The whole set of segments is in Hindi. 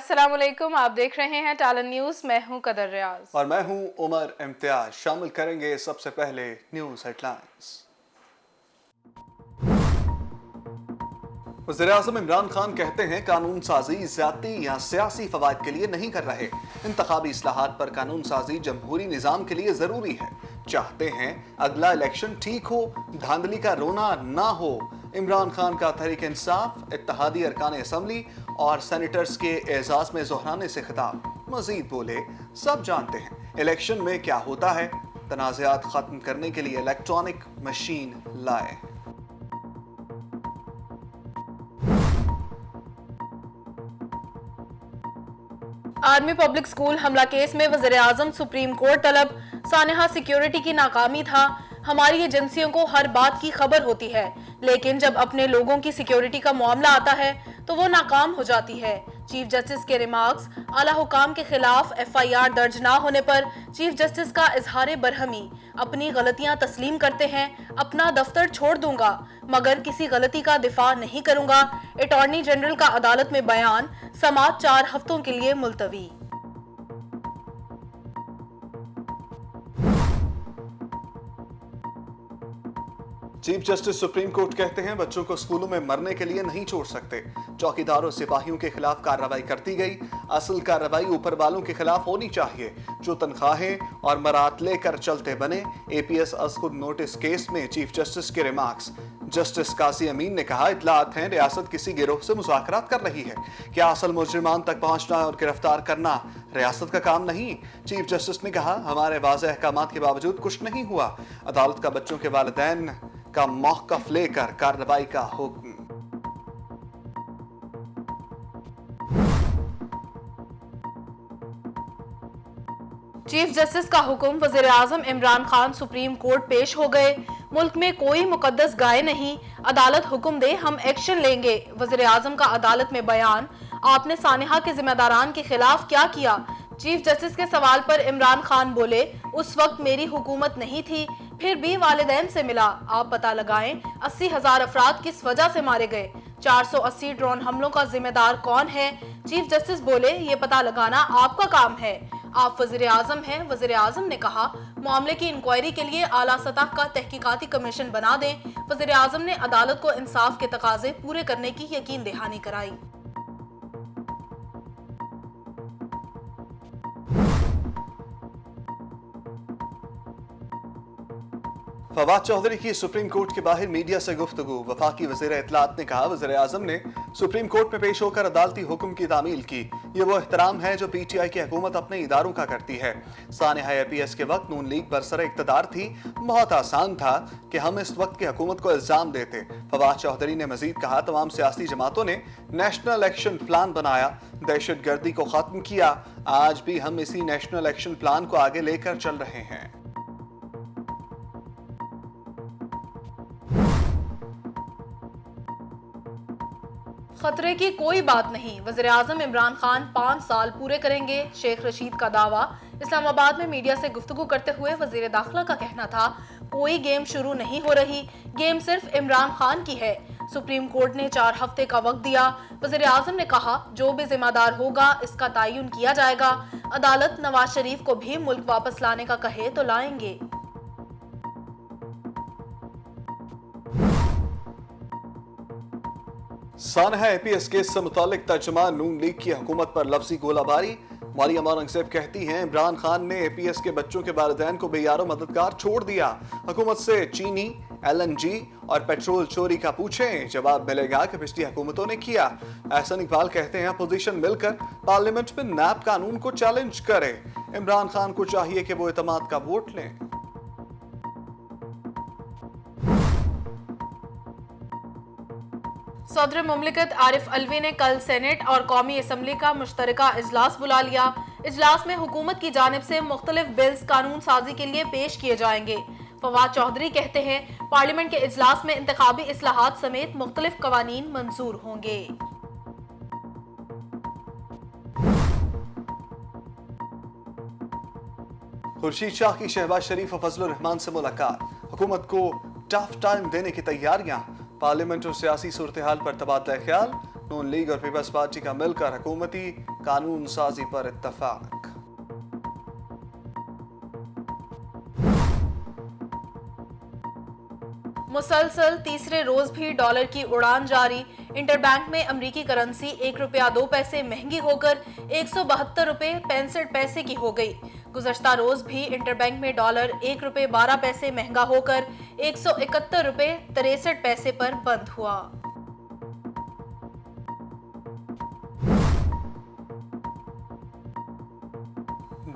अस्सलामुअलैकुम, आप देख रहे हैं टैलेंट न्यूज। मैं हूं कदर रियाज और मैं हूं उमर इम्तियाज। शामिल करेंगे सबसे पहले न्यूज हेडलाइंस। वज़ीर-ए-आज़म इमरान खान कहते हैं कानून साजी ज़्यादती या सियासी फवाद के लिए नहीं कर रहे। इंतखाबी इस्लाहात पर कानून साजी जमहूरी निज़ाम के लिए ज़रूरी है। चाहते हैं अगला इलेक्शन ठीक हो, धांधली का रोना ना हो। इमरान खान का तहरीक इंसाफ इत्तेहादी अरकान असम्बली और सेनेटर्स के एजाज में जोहराने से खिताब। मजीद बोले, सब जानते हैं इलेक्शन में क्या होता है। तनाज़ात खत्म करने के लिए इलेक्ट्रॉनिक मशीन लाए। आर्मी पब्लिक स्कूल हमला केस में वज़ीर-ए-आज़म सुप्रीम कोर्ट तलब। सानेहा सिक्योरिटी की नाकामी था। हमारी एजेंसियों को हर बात की खबर होती है, लेकिन जब अपने लोगों की सिक्योरिटी का मामला आता है तो वो नाकाम हो जाती है। चीफ जस्टिस के रिमार्क्स। आला हुकाम के खिलाफ FIR दर्ज ना होने पर चीफ जस्टिस का इजहार बरहमी। अपनी गलतियां तस्लीम करते हैं, अपना दफ्तर छोड़ दूंगा मगर किसी गलती का दिफा नहीं करूंगा। अटॉर्नी जनरल का अदालत में बयान। समाअत 4 हफ्तों के लिए मुलतवी। चीफ जस्टिस सुप्रीम कोर्ट कहते हैं बच्चों को स्कूलों में मरने के लिए नहीं छोड़ सकते। चौकीदारों सिपाहियों के खिलाफ कार्रवाई करती गई। असल कार्रवाई ऊपर वालों के खिलाफ होनी चाहिए जो तनख्वाहें और मरात लेकर चलते बने। APS असकुद नोटिस केस में चीफ जस्टिस के रिमार्क्स। जस्टिस काजी अमीन ने कहा, इतलात हैं रियासत किसी गिरोह से मुज़ाकरात कर रही है। क्या असल मुजरिमान तक पहुंचना और गिरफ्तार करना रियासत का काम नहीं? चीफ जस्टिस ने कहा, हमारे वाज़ेह अहकामात के बावजूद कुछ नहीं हुआ। अदालत का बच्चों के वालिदैन का मौक़िफ़ लेकर कार्रवाई का हुक्म। चीफ जस्टिस का हुक्म। वज़ीर-ए-आज़म इमरान खान सुप्रीम कोर्ट पेश हो गए। मुल्क में कोई मुकद्दस गाय नहीं, अदालत हुक्म दे हम एक्शन लेंगे। वज़ीर-ए-आज़म का अदालत में बयान। आपने सानेहा के जिम्मेदारान के खिलाफ क्या किया? चीफ जस्टिस के सवाल पर इमरान खान बोले, उस वक्त मेरी हुकूमत नहीं थी, फिर भी वालिदैन से मिला। आप पता लगाएं 80,000 अफराद किस वजह से मारे गए। 480 ड्रोन हमलों का जिम्मेदार कौन है? चीफ जस्टिस बोले, ये पता लगाना आपका काम है, आप वज़ीर-ए-आज़म हैं। वज़ीर-ए-आज़म ने कहा, मामले की इंक्वायरी के लिए आला सतह का तहकीकाती कमीशन बना दें। वज़ीर-ए-आज़म ने अदालत को इंसाफ के तकाजे पूरे करने की यकीन दहानी कराई। फवाद चौधरी की सुप्रीम कोर्ट के बाहर मीडिया से गुफ्तगू। वफाकी वज़ीर इत्तलात ने कहा, वज़ीर-ए-आज़म ने सुप्रीम कोर्ट में पेश होकर अदालती हुक्म की तामील की। ये वो एहतराम है जो PTI की हुकूमत अपने इदारों का करती है। सानेहा APS के वक्त नून लीग बरसरे इक़्तिदार थी। बहुत आसान था कि हम इस वक्त की हुकूमत को इल्ज़ाम देते। फवाद चौधरी ने मजीद कहा, तमाम सियासी जमातों ने नेशनल एक्शन प्लान बनाया, दहशत गर्दी को ख़त्म किया। आज भी हम इसी नेशनल एक्शन प्लान को आगे लेकर चल रहे हैं। खतरे की कोई बात नहीं, वज़ीर-ए-आज़म इमरान खान 5 साल पूरे करेंगे। शेख रशीद का दावा। इस्लामाबाद में मीडिया से गुफ्तगू करते हुए वज़ीर दाखिला का कहना था, कोई गेम शुरू नहीं हो रही, गेम सिर्फ इमरान खान की है। सुप्रीम कोर्ट ने 4 हफ्ते का वक्त दिया। वज़ीर-ए-आज़म ने कहा, जो भी जिम्मेदार होगा इसका तयन किया जाएगा। अदालत नवाज शरीफ को भी मुल्क वापस लाने का कहे तो लाएंगे। सानेहा APS केस से मुतालिक तर्जुमान नून लीग की हुकूमत पर लफ्जी गोलाबारी। मरियम औरंगज़ेब कहती हैं, इमरान खान ने APS के बच्चों के वालिदैन को बेयारो मददगार छोड़ दिया। हुकूमत से चीनी, LNG और पेट्रोल चोरी का पूछें, जवाब मिलेगा कि पिछली हुकूमतों ने किया। एहसन इकबाल कहते हैं, अपोजिशन मिलकर पार्लियामेंट में नैब कानून को चैलेंज करे। इमरान खान को चाहिए कि वो एतमाद का वोट लें। सदर मुमलिकत आरिफ अलवी ने कल सेनेट और कौमी असम्बली का मुश्तरका इजलास बुला लिया। इजलास में हुकूमत की जानिब से मुख्तलिफ बिल्स कानून साजी के लिए पेश किए जाएंगे। फवाद चौधरी कहते हैं, पार्लियामेंट के इजलास में इंतखाबी इस्लाहात समेत मुख्तलिफ कवानीन मंजूर होंगे। खुर्शीद शाह की शहबाज शरीफ और फजलुर रहमान से मुलाकात। हुकूमत को टफ टाइम देने की तैयारियां। पार्लियामेंट और सियासी सूरत हाल पर तबादला ख्याल। नून लीग और पीपल्स पार्टी का मिलकर हुकूमती कानून साजी पर इत्तफाक। मुसलसल तीसरे रोज भी डॉलर की उड़ान जारी। इंटरबैंक में अमेरिकी करेंसी 1 रुपया 2 पैसे महंगी होकर 172 रुपए 65 पैसे की हो गई। गुज़श्ता रोज भी इंटरबैंक में डॉलर 1 रुपये 12 पैसे महंगा होकर 171 रुपए 63 पैसे पर बंद हुआ।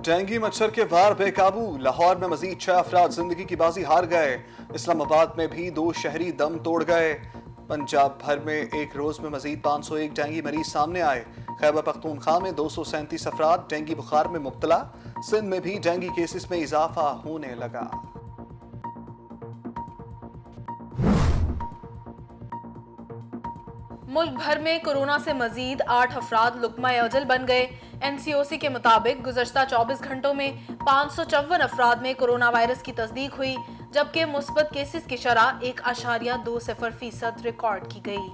डेंगू मच्छर के वार बेकाबू, लाहौर में मजीद 6 अफराद जिंदगी की बाजी हार गए। इस्लामाबाद में भी 2 शहरी दम तोड़ गए। पंजाब भर में एक रोज में मजीद 501 डेंगू मरीज सामने आए। खैबर पख्तूनख्वा में 237 अफराद डेंगू बुखार में मुब्तला। सिंध में भी डेंगू केसेस में इजाफा होने लगा। मुल्क भर में कोरोना से मजीद 8 अफराद लुकमा अजल बन गए। एनसीओसी के मुताबिक गुज़श्ता 24 घंटों में 554 अफराद में कोरोना वायरस की तस्दीक हुई, जबकि मुस्बत केसेस की शरह 1.20% रिकॉर्ड की गई।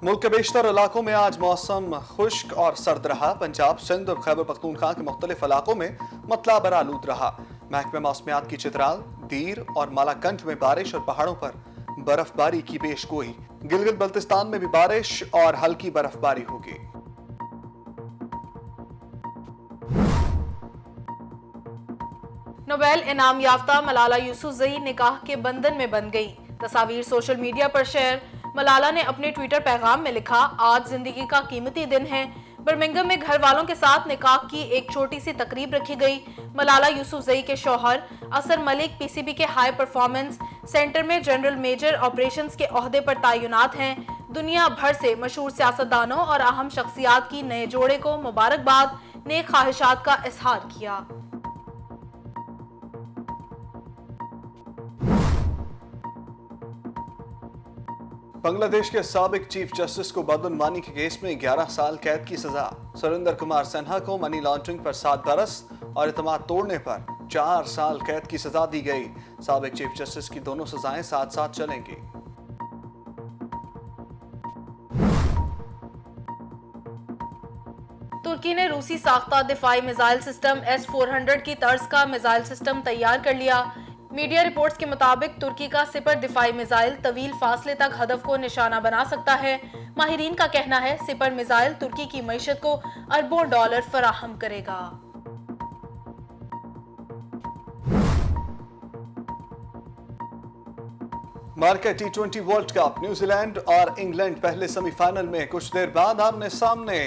मुल्क के बेशतर इलाकों में आज मौसम खुश्क और सर्द रहा। पंजाब, सिंध और खैबर पख्तूनख्वा के मुख्तलिफ इलाकों में मतला बरालूद रहा। महकमे मौसमियात की चित्राल, दीर और मालाकंड में बारिश और पहाड़ों पर बर्फबारी की पेशगोई। गिलगित बल्तिस्तान में भी बारिश और हल्की बर्फबारी होगी। नोबेल इनाम याफ्ता मलाला यूसुफजई निकाह के बंधन में बंध गई। तस्वीर सोशल मीडिया पर शेयर। मलाला ने अपने ट्विटर पैगाम में लिखा, आज जिंदगी का कीमती दिन है। बर्मिंघम में घर वालों के साथ निकाह की एक छोटी सी तकरीब रखी गई। मलाला यूसुफजई के शौहर असर मलिक पीसीबी के हाई परफॉर्मेंस सेंटर में जनरल मेजर ऑपरेशंस के ओहदे पर तैनात हैं। दुनिया भर से मशहूर सियासतदानों और अहम शख्सियात की नए जोड़े को मुबारकबाद, नेक ख्वाहिशात का इजहार किया। बांग्लादेश के साबिक चीफ जस्टिस को बदअनवानी के केस में 11 साल कैद की सजा। सुरेंद्र कुमार सिन्हा को मनी लॉन्ड्रिंग पर 7 बरस और इत्मीनान तोड़ने पर 4 साल कैद की सजा दी गई। साबिक चीफ जस्टिस की दोनों सजाएं साथ साथ चलेंगी। तुर्की ने रूसी साख्ता दिफाई मिसाइल सिस्टम S-400 की तर्ज का मिसाइल सिस्टम तैयार कर लिया। मीडिया रिपोर्ट्स के मुताबिक तुर्की का सिपर दिफाई मिसाइल तवील फासले तक हदफ को निशाना बना सकता है। माहिरीन का कहना है सिपर मिसाइल तुर्की की मईशत को अरबों डॉलर फराहम करेगा। Market T20 world cup, New Zealand और इंग्लैंड पहले सेमीफाइनल में कुछ देर बाद आमने सामने।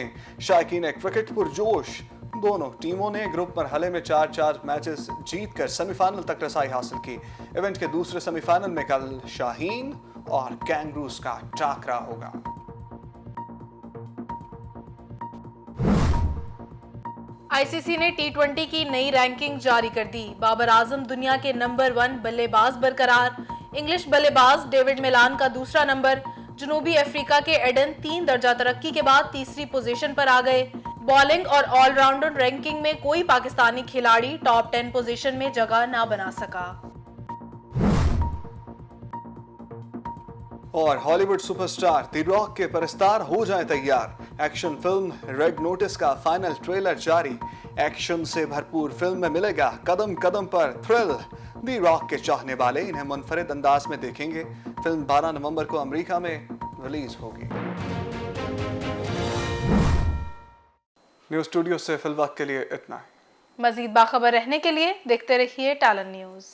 शायकीन क्रिकेट पुरजोश। दोनों टीमों ने ग्रुप मरहले में 4-4 मैचेस जीतकर सेमीफाइनल तक रसाई हासिल की। इवेंट के दूसरे सेमीफाइनल में कल शाहीन और कैंगरूज का टाकरा होगा। आईसीसी ने T20 की नई रैंकिंग जारी कर दी। बाबर आजम दुनिया के नंबर 1 बल्लेबाज बरकरार। इंग्लिश बल्लेबाज डेविड मिलान का दूसरा नंबर। जनूबी अफ्रीका के एडन 3 दर्जा तरक्की के बाद तीसरी पोजीशन पर आ गए। बॉलिंग और ऑलराउंडर रैंकिंग में कोई पाकिस्तानी खिलाड़ी टॉप 10 पोजीशन में जगह ना बना सका। और हॉलीवुड सुपरस्टार द रॉक के परस्तार हो जाए तैयार। एक्शन फिल्म रेड नोटिस का फाइनल ट्रेलर जारी। एक्शन से भरपूर फिल्म में मिलेगा कदम कदम पर थ्रिल। द रॉक के चाहने वाले इन्हें मुनफरिद अंदाज में देखेंगे। फिल्म 12 नवंबर को अमेरिका में रिलीज होगी। न्यूज़ स्टूडियो से फिलवक्त के लिए इतना ही। मजीद बाखबर रहने के लिए देखते रहिए टैलेंट न्यूज़।